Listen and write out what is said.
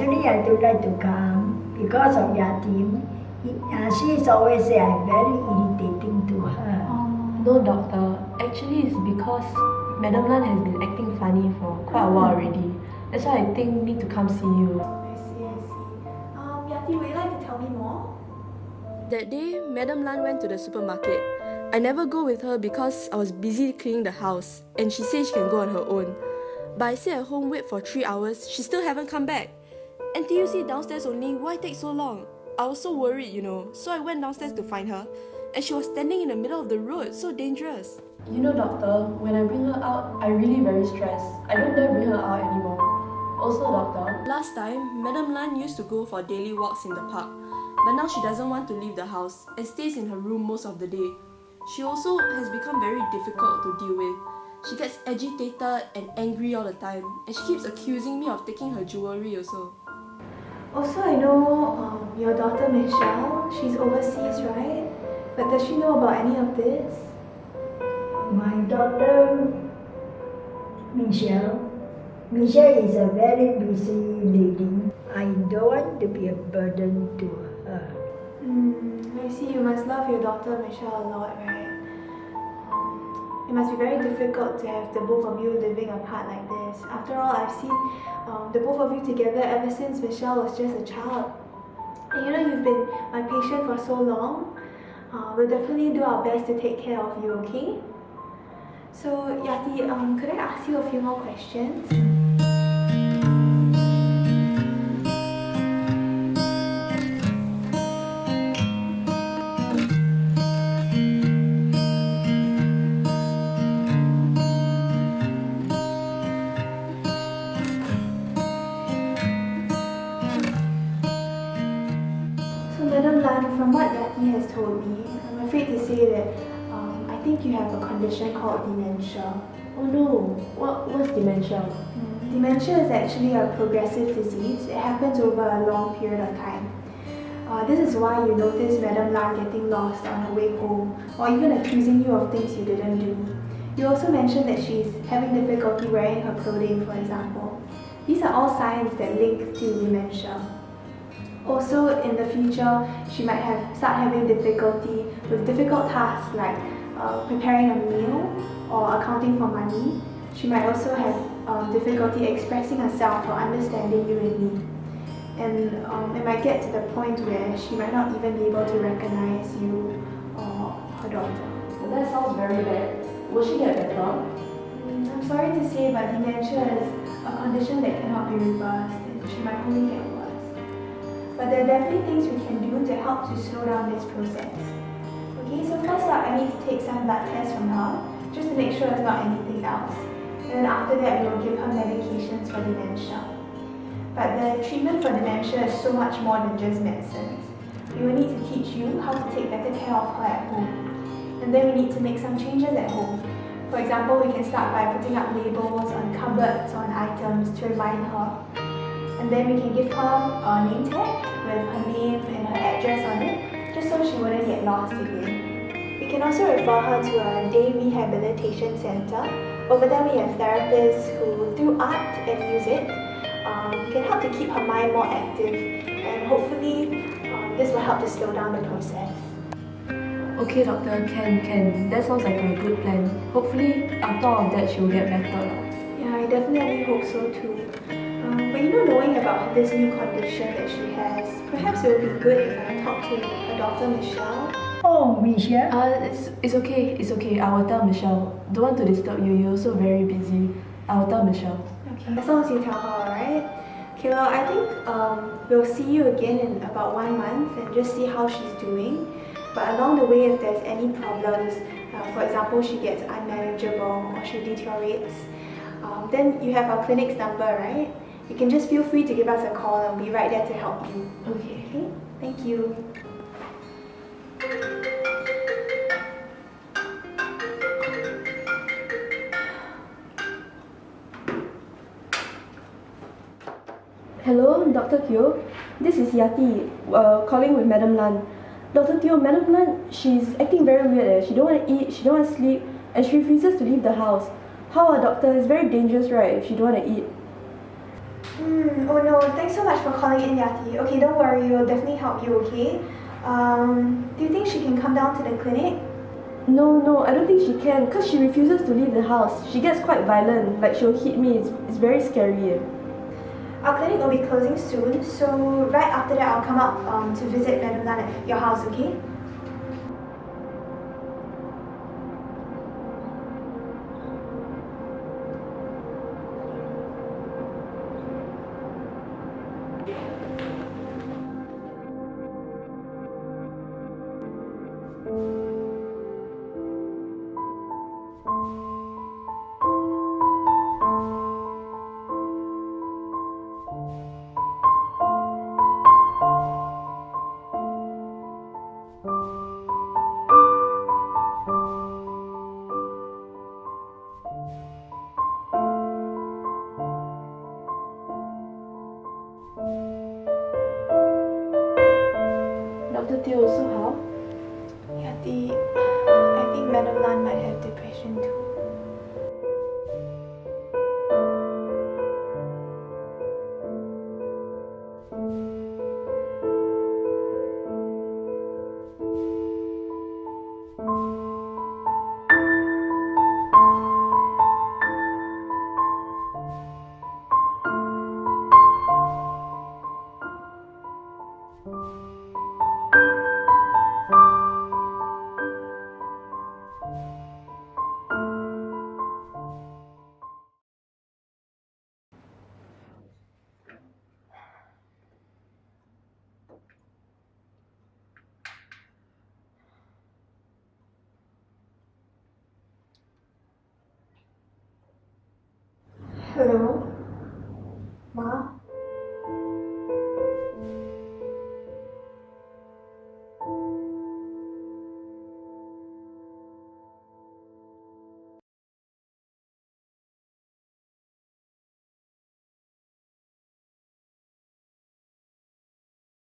Actually, I don't like to come because of Yatim. She's always say I'm very irritating to her. No, doctor. Actually, it's because Madam Lan has been acting funny for quite a while already. That's why I think need to come see you. I see. Yati, would you like to tell me more? That day, Madam Lan went to the supermarket. I never go with her because I was busy cleaning the house, and she said she can go on her own. But I stayed at home, wait for 3 hours, she still haven't come back. NTUC downstairs only, why take so long? I was so worried, so I went downstairs to find her, and she was standing in the middle of the road, so dangerous. You know, doctor, when I bring her out, I really very stressed. I don't dare bring her out anymore. Also, doctor, Last time, Madam Lan used to go for daily walks in the park, but now she doesn't want to leave the house and stays in her room most of the day. She also has become very difficult to deal with. She gets agitated and angry all the time, and she keeps accusing me of taking her jewelry also. Also, I know your daughter Michelle, she's overseas, right? But does she know about any of this? My daughter, Michelle is a very busy lady. I don't want to be a burden to her. I see. You must love your daughter Michelle a lot, right? It must be very difficult to have the both of you living apart like this. After all, I've seen the both of you together ever since Michelle was just a child. And you've been my patient for so long. We'll definitely do our best to take care of you, okay? So, Yati, could I ask you a few more questions? Madam Lan, from what Yati has told me, I'm afraid to say that I think you have a condition called dementia. oh no, what's dementia? Dementia is actually a progressive disease. It happens over a long period of time. This is why you notice Madam Lan getting lost on her way home, or even accusing you of things you didn't do. You also mentioned that she's having difficulty wearing her clothing, for example. These are all signs that link to dementia. Also, in the future, she might start having difficulty with difficult tasks like preparing a meal or accounting for money. She might also have difficulty expressing herself or understanding you and me. And it might get to the point where she might not even be able to recognize you or her daughter. That sounds very bad. Will she get better? I'm sorry to say, but dementia is a condition that cannot be reversed, and she might only get worse. But there are definitely things we can do to help to slow down this process. Okay, so first up, I need to take some blood tests from her, just to make sure it's not anything else. And then after that, we will give her medications for dementia. But the treatment for dementia is so much more than just medicines. We will need to teach you how to take better care of her at home. And then we need to make some changes at home. For example, we can start by putting up labels on cupboards, on items to remind her. And then we can give her a name tag with her name and her address on it, just so she wouldn't get lost again. We can also refer her to a day rehabilitation center. Over there we have therapists who, through art and music, can help to keep her mind more active, and hopefully this will help to slow down the process. Okay, doctor, can. That sounds like a good plan. Hopefully, after all of that, she will get better. Yeah, I definitely hope so too. But knowing about this new condition that she has, perhaps it would be good if I talk to her daughter Michelle. Oh, Michelle? It's okay. I will tell Michelle. Don't want to disturb you. You're also very busy. I will tell Michelle. Okay, as long as you tell her, alright? Okay, well, I think we'll see you again in about 1 month and just see how she's doing. But along the way, if there's any problems, for example, she gets unmanageable or she deteriorates, then you have our clinic's number, right? You can just feel free to give us a call and we'll be right there to help you. Okay? Thank you. Hello, Dr. Teo. This is Yati, calling with Madam Lan. Dr. Teo, Madam Lan, she's acting very weird. She don't want to eat, she don't want to sleep, and she refuses to leave the house. How, doctor? It's very dangerous, right, if she don't want to eat? Oh no, thanks so much for calling in, Yati. Okay, don't worry, we'll definitely help you, okay? Do you think she can come down to the clinic? No, I don't think she can because she refuses to leave the house. She gets quite violent, like she'll hit me. It's very scary. Our clinic will be closing soon, so right after that I'll come up to visit Madam Lan at your house, okay? Dr. Teo, so how? Yati, I think Madam Lan might have depression too. Hello? Ma?